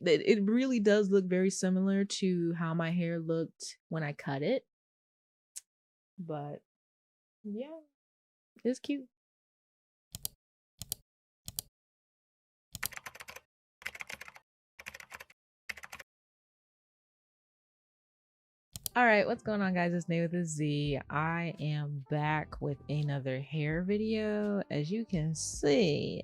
it really does look very similar to how my hair looked when I cut it. But yeah, it's cute. All right, what's going on, guys? It's Naywithazee. I am back with another hair video. As you can see,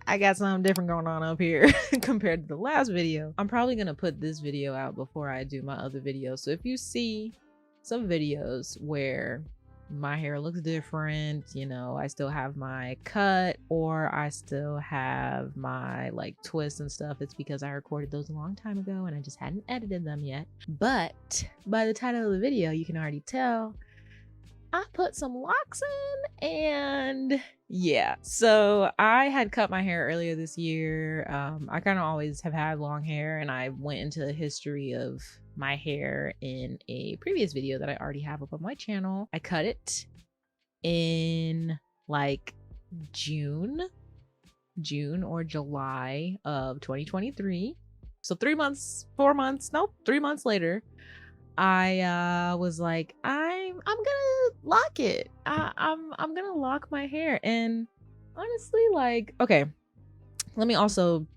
I got something different going on up here compared to the last video. I'm probably gonna put this video out before I do my other video. So if you see some videos where my hair looks different, you know, I still have my cut or I still have my like twists and stuff, it's because I recorded those a long time ago and I just hadn't edited them yet. But by the title of the video, you can already tell I put some locks in, and yeah. So I had cut my hair earlier this year. I kind of always have had long hair, and I went into the history of my hair in a previous video that I already have up on my channel. I cut it in like June or July of 2023. So 3 months, 4 months, nope, 3 months later, I was like, I'm gonna lock it. I'm gonna lock my hair. And honestly, like, okay, let me also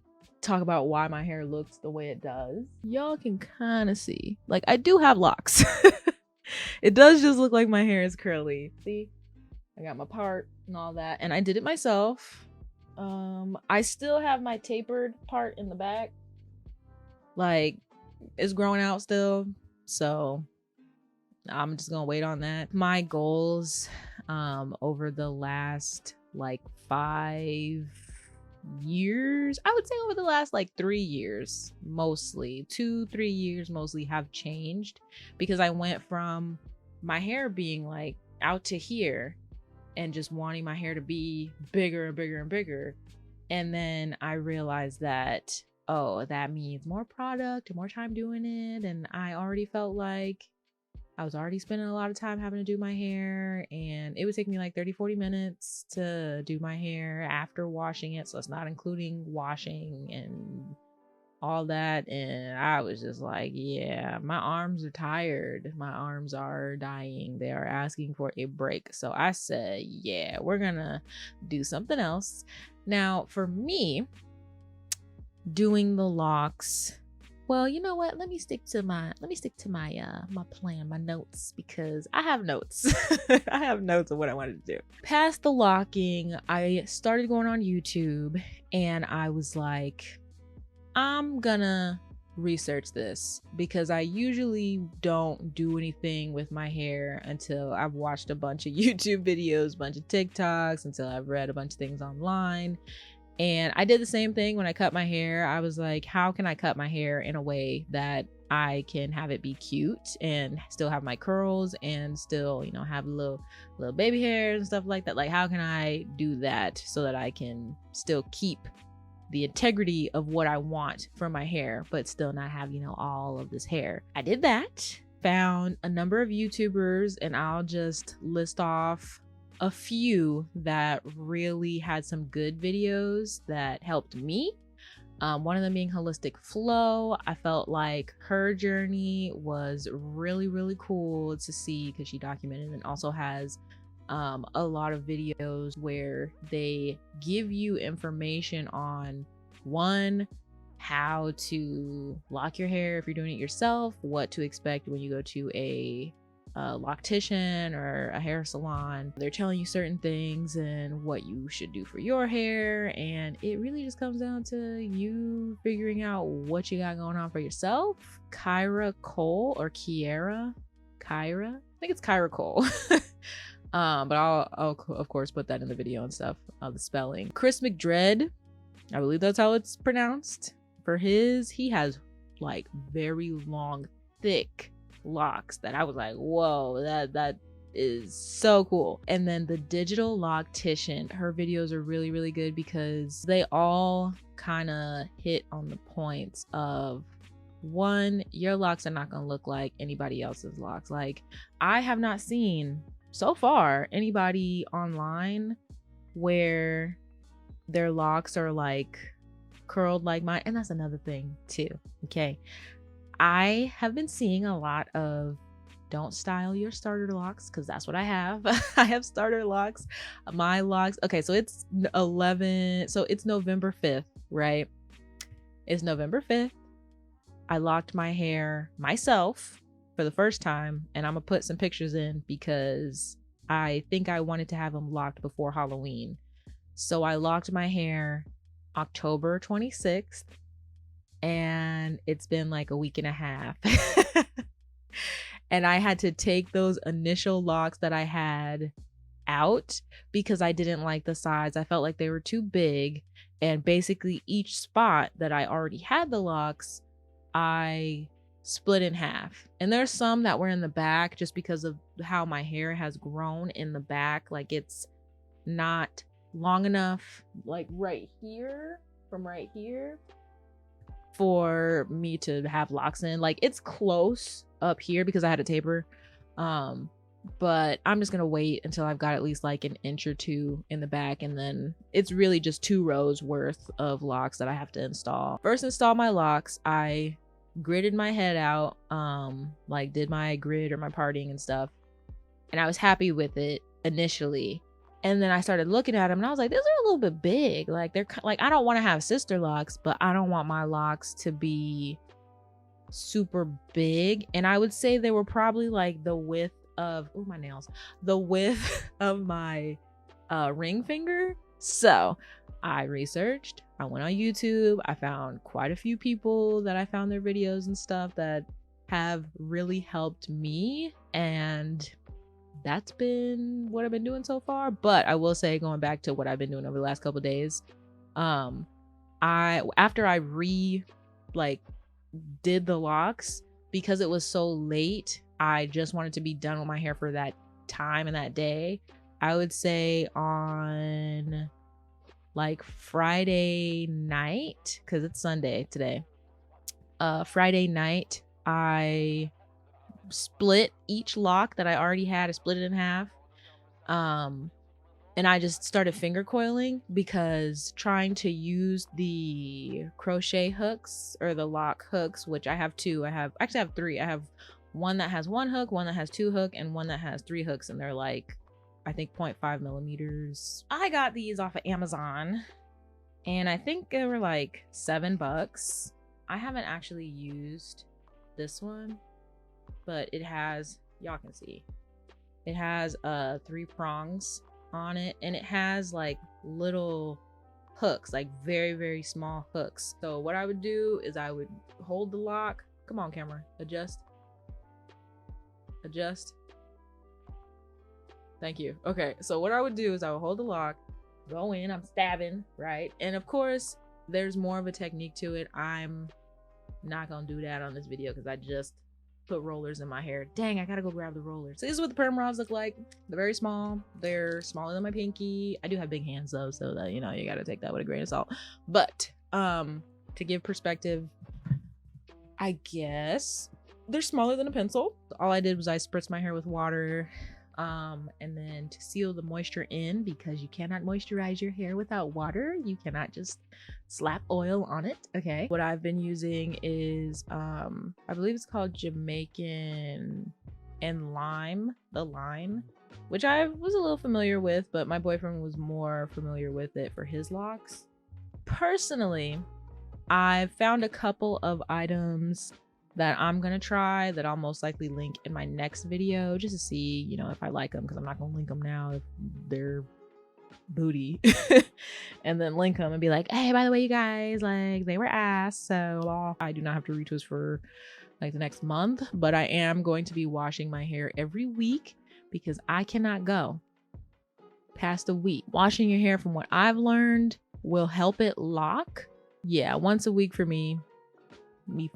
talk about why my hair looks the way it does. Y'all can kind of see, like, I do have locks. It does just look like my hair is curly. See, I got my part and all that, and I did it myself. I still have my tapered part in the back, like it's growing out still, so I'm just gonna wait on that. My goals over the last like 5 years, I would say over the last like 3 years, mostly 2-3 years mostly, have changed, because I went from my hair being like out to here and just wanting my hair to be bigger and bigger and bigger, and then I realized that, oh, that means more product and more time doing it, and I already felt like I was already spending a lot of time having to do my hair, and it would take me like 30-40 minutes to do my hair after washing it, so it's not including washing and all that. And I was just like, yeah, my arms are tired, my arms are dying, they are asking for a break. So I said, yeah, we're gonna do something else. Now for me, doing the locks, well, you know what, let me stick to my my plan, my notes, because I have notes. I have notes of what I wanted to do. Past the locking, I started going on YouTube, and I was like, I'm gonna research this, because I usually don't do anything with my hair until I've watched a bunch of YouTube videos, a bunch of TikToks, until I've read a bunch of things online. And I did the same thing when I cut my hair. I was like, how can I cut my hair in a way that I can have it be cute and still have my curls and still, you know, have little baby hairs and stuff like that? Like, how can I do that so that I can still keep the integrity of what I want for my hair, but still not have, you know, all of this hair? I did that, found a number of YouTubers, and I'll just list off a few that really had some good videos that helped me. One of them being Holistic Flow. I felt like her journey was really cool to see, because she documented and also has a lot of videos where they give you information on, one, how to lock your hair if you're doing it yourself, what to expect when you go to a loctician or a hair salon. They're telling you certain things and what you should do for your hair, and it really just comes down to you figuring out what you got going on for yourself. Kyra Cole, or Kyra, I think it's Kyra Cole. But I'll of course put that in the video and stuff, the spelling. Chris McDread, I believe that's how it's pronounced. For his, he has like very long, thick locks that I was like, whoa, that is so cool. And then the Digital Loctician, her videos are really good, because they all kind of hit on the points of, one, your locks are not gonna look like anybody else's locks. Like, I have not seen so far anybody online where their locks are like curled like mine. And that's another thing too. Okay. I have been seeing a lot of don't style your starter locks, because that's what I have. I have starter locks. My locks. Okay, so it's it's November 5th, right? It's November 5th. I locked my hair myself for the first time, and I'm gonna put some pictures in because I think I wanted to have them locked before Halloween. So I locked my hair October 26th, and it's been like a week and a half. And I had to take those initial locks that I had out because I didn't like the size. I felt like they were too big, and basically each spot that I already had the locks, I split in half. And there's some that were in the back just because of how my hair has grown in the back. Like it's not long enough, like right here, from right here, for me to have locks in. Like it's close up here because I had a taper, but I'm just gonna wait until I've got at least like an inch or two in the back, and then it's really just 2 rows worth of locks that I have to install. First install my locks, I gridded my head out, like did my grid or my parting and stuff, and I was happy with it initially. And then I started looking at them and I was like, these are a little bit big. Like they're like, I don't want to have sister locks, but I don't want my locks to be super big. And I would say they were probably like the width of, oh, my nails, the width of my ring finger. So I researched, I went on YouTube, I found quite a few people that I found their videos and stuff that have really helped me, and that's been what I've been doing so far. But I will say, going back to what I've been doing over the last couple of days, after I did the locks, because it was so late, I just wanted to be done with my hair for that time and that day. I would say on like Friday night, because it's Sunday today, Friday night, I split each lock that I already had. I split it in half, and I just started finger coiling, because trying to use the crochet hooks or the lock hooks, which I have 2, I have 3. I have one that has 1 hook, one that has 2 hook, and one that has 3 hooks, and they're like, I think 0.5 millimeters. I got these off of Amazon, and I think they were like $7. I haven't actually used this one, but it has, y'all can see, it has 3 prongs on it, and it has like little hooks, like very, very small hooks. So what I would do is I would hold the lock. Come on, camera, adjust. Thank you. Okay, so what I would do is I would hold the lock, go in, I'm stabbing, right? And of course, there's more of a technique to it. I'm not gonna do that on this video because I just put rollers in my hair. Dang, I gotta go grab the rollers. So this is what the perm rods look like. They're very small. They're smaller than my pinky. I do have big hands though, so that, you know, you gotta take that with a grain of salt. But to give perspective, I guess they're smaller than a pencil. All I did was I spritzed my hair with water, and then to seal the moisture in, because you cannot moisturize your hair without water. You cannot just slap oil on it. Okay, what I've been using is I believe it's called Jamaican and lime, which I was a little familiar with, but my boyfriend was more familiar with it for his locks. Personally, I've found a couple of items that I'm gonna try that I'll most likely link in my next video, just to see, you know, if I like them, because I'm not gonna link them now if they're booty and then link them and be like, hey, by the way, you guys, like, they were ass. So I do not have to retwist for like the next month, but I am going to be washing my hair every week because I cannot go past a week. Washing your hair, from what I've learned, will help it lock. Yeah, once a week for me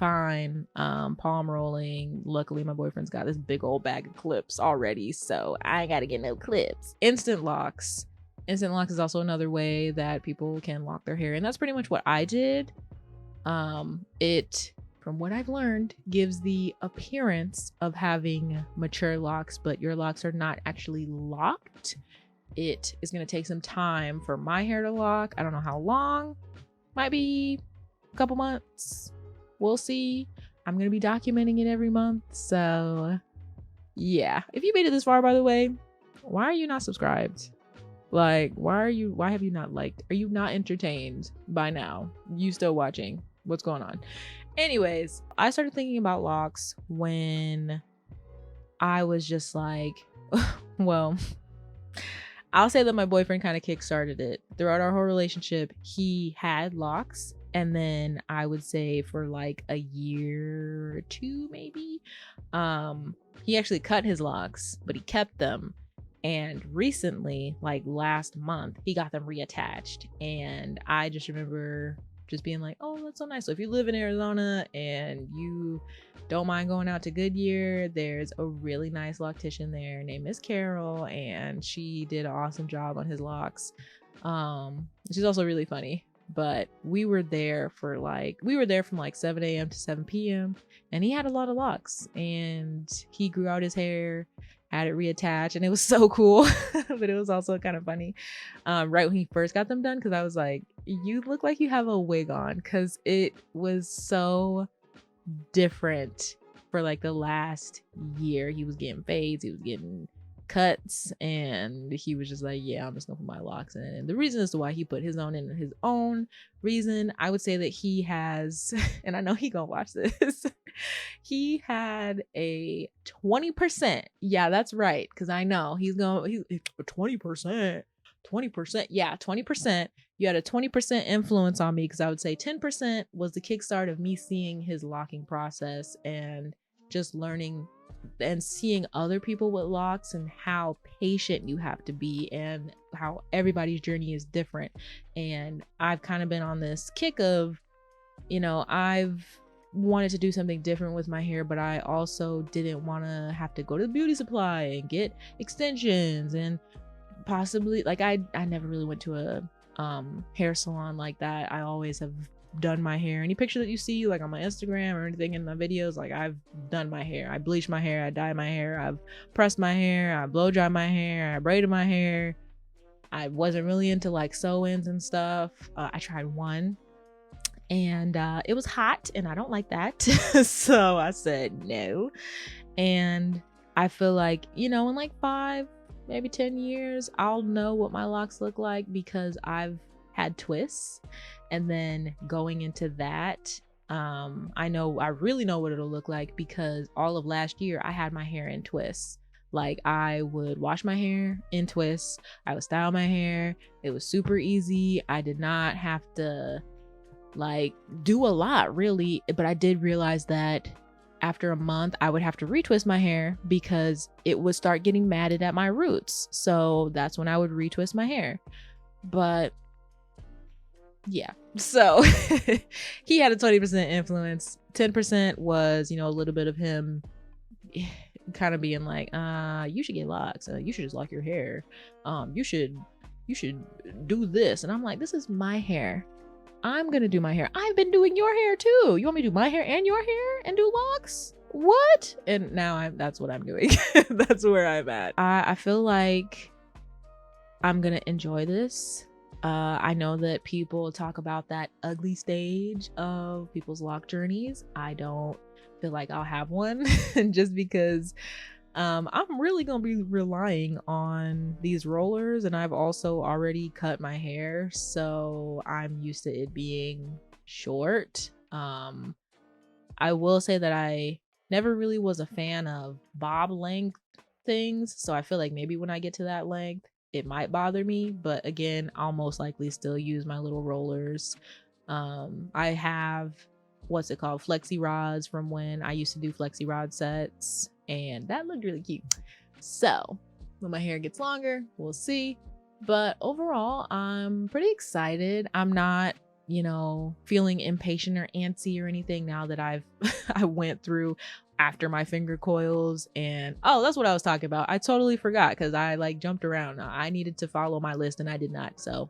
fine. Palm rolling, luckily my boyfriend's got this big old bag of clips already, so I ain't gotta get no clips. Instant locks is also another way that people can lock their hair, and that's pretty much what I did. It, from what I've learned, gives the appearance of having mature locks, but your locks are not actually locked. It is going to take some time for my hair to lock. I don't know how long, might be couple months. We'll see. I'm going to be documenting it every month. So yeah, if you made it this far, by the way, why are you not subscribed? Like, why have you not liked? Are you not entertained by now? You still watching? What's going on? Anyways, I started thinking about locks when I was just like, well, I'll say that my boyfriend kind of kickstarted it. Throughout our whole relationship, he had locks. And then I would say for like a year or two, maybe, he actually cut his locks, but he kept them. And recently, like last month, he got them reattached. And I just remember just being like, oh, that's so nice. So if you live in Arizona and you don't mind going out to Goodyear, there's a really nice loctician there named Miss Carol, and she did an awesome job on his locks. She's also really funny. But we were there from like 7 a.m. to 7 p.m. and he had a lot of locks, and he grew out his hair, had it reattached, and it was so cool. But it was also kind of funny right when he first got them done, because I was like, you look like you have a wig on, because it was so different for like the last year. He was getting fades, he was getting cuts, and he was just like, yeah, I'm just gonna put my locks in. And the reason as to why he put his own in, his own reason, I would say that he has, and I know he gonna watch this, he had a 20%, yeah, that's right, because I know he's 20%, yeah, 20%. You had a 20% influence on me, because I would say 10% was the kickstart of me seeing his locking process and just learning and seeing other people with locks and how patient you have to be and how everybody's journey is different. And I've kind of been on this kick of, I've wanted to do something different with my hair, but I also didn't want to have to go to the beauty supply and get extensions, and possibly like I never really went to a hair salon like that. I always have done my hair. Any picture that you see like on my Instagram or anything in my videos, like I've done my hair. I bleached my hair, I dyed my hair, I've pressed my hair, I blow dried my hair, I braided my hair. I wasn't really into like sew-ins and stuff. I tried one, and it was hot, and I don't like that. So I said no. And I feel like, in like 5, maybe 10 years, I'll know what my locks look like, because I've had twists. And then going into that, I really know what it'll look like, because all of last year I had my hair in twists. Like, I would wash my hair in twists, I would style my hair. It was super easy. I did not have to like do a lot really, but I did realize that after a month I would have to retwist my hair, because it would start getting matted at my roots. So that's when I would retwist my hair. But yeah, so he had a 20% influence. 10% was, a little bit of him kind of being like, you should get locks, you should just lock your hair, you should do this. And I'm like, this is my hair, I'm gonna do my hair. I've been doing your hair too. You want me to do my hair and your hair and do locks? What? And now that's what I'm doing. That's where I'm at. I feel like I'm gonna enjoy this. I know that people talk about that ugly stage of people's lock journeys. I don't feel like I'll have one, just because I'm really gonna be relying on these rollers, and I've also already cut my hair, so I'm used to it being short. I will say that I never really was a fan of bob length things, so I feel like maybe when I get to that length it might bother me, but again, I'll most likely still use my little rollers. I have what's it called, flexi rods, from when I used to do flexi rod sets, and that looked really cute. So when my hair gets longer, we'll see. But overall, I'm pretty excited. I'm not, feeling impatient or antsy or anything now that I went through after my finger coils. And oh, that's what I was talking about. I totally forgot, because I like jumped around. I needed to follow my list and I did not. So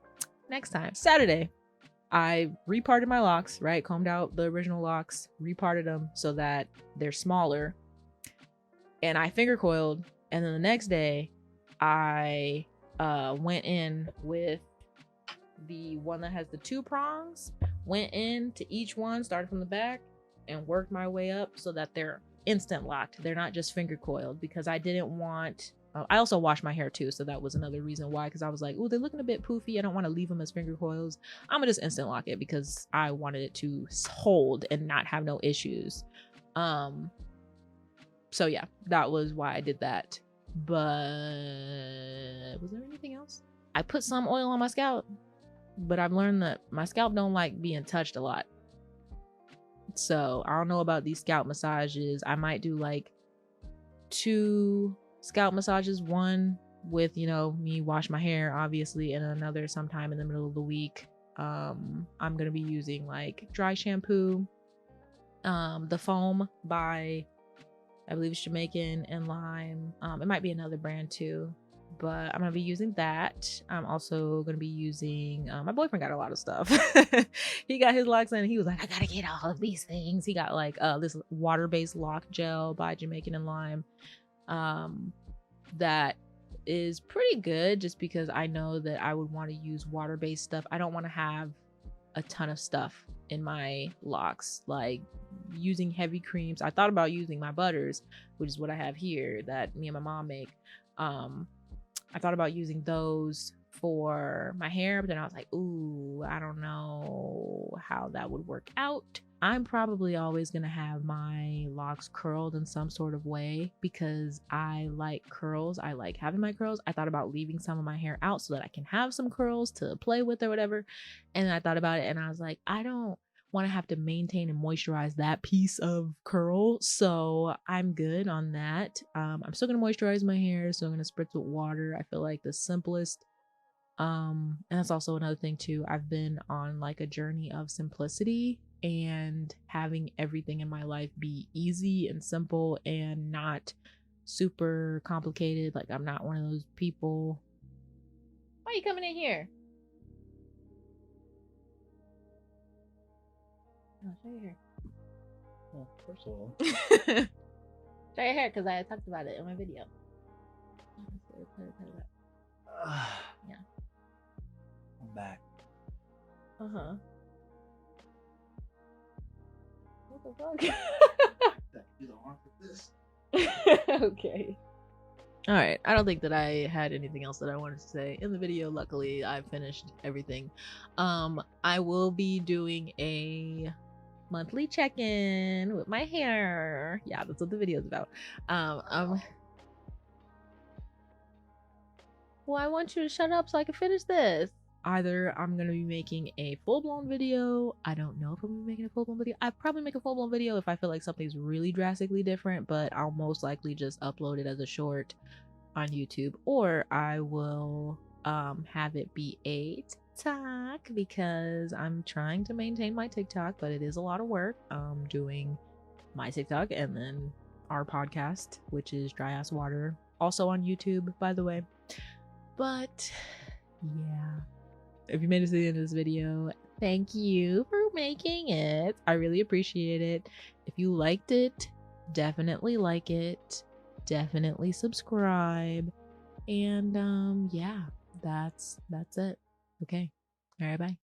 next time, Saturday, I reparted my locks, right? Combed out the original locks, reparted them so that they're smaller, and I finger coiled. And then the next day I went in with the one that has the 2 prongs, went into each one, started from the back, and worked my way up so that they're instant locked. They're not just finger coiled, because I didn't want. I also washed my hair too, so that was another reason why. Because I was like, "Oh, they're looking a bit poofy. I don't want to leave them as finger coils. I'm gonna just instant lock it because I wanted it to hold and not have no issues." So yeah, that was why I did that. But was there anything else? I put some oil on my scalp, but I've learned that my scalp don't like being touched a lot. So I don't know about these scalp massages. I might do like 2 scalp massages, one with, you know, me wash my hair obviously, and another sometime in the middle of the week. I'm gonna be using like dry shampoo, the foam by, I believe it's Jamaican and lime. It might be another brand too, but I'm gonna be using that. I'm also gonna be using, my boyfriend got a lot of stuff. He got his locks in and he was like, I gotta get all of these things. He got like this water-based lock gel by Jamaican and lime. That is pretty good, just because I know that I would want to use water-based stuff. I don't want to have a ton of stuff in my locks, like using heavy creams. I thought about using my butters, which is what I have here that me and my mom make. I thought about using those for my hair, but then I was like, ooh, I don't know how that would work out. I'm probably always gonna have my locks curled in some sort of way because I like curls. I like having my curls. I thought about leaving some of my hair out so that I can have some curls to play with or whatever. And then I thought about it and I was like, I don't want to have to maintain and moisturize that piece of curl, so I'm good on that. I'm still gonna moisturize my hair, so I'm gonna spritz with water. I feel like the simplest. And that's also another thing too. I've been on like a journey of simplicity and having everything in my life be easy and simple and not super complicated. Like, I'm not one of those people. Why are you coming in here? Oh, show your hair. Well, first of all, show your hair because I talked about it in my video. Yeah. I'm back. Uh-huh. What the fuck? You don't want this. Okay. All right. I don't think that I had anything else that I wanted to say in the video. Luckily, I finished everything. I will be doing a monthly check-in with my hair. Yeah, that's what the video is about. Well, I want you to shut up so I can finish this. Either I'm gonna be making a full-blown video. I don't know if I'm gonna be making a full-blown video. I'd probably make a full-blown video if I feel like something's really drastically different, but I'll most likely just upload it as a short on YouTube, or I will have it be a TikTok because I'm trying to maintain my TikTok, but it is a lot of work doing my TikTok and then our podcast, which is Dry Ass Water, also on YouTube, by the way. But yeah, if you made it to the end of this video, thank you for making it. I really appreciate it. If you liked it, definitely like it, definitely subscribe, and yeah, that's it. Okay, all right, bye.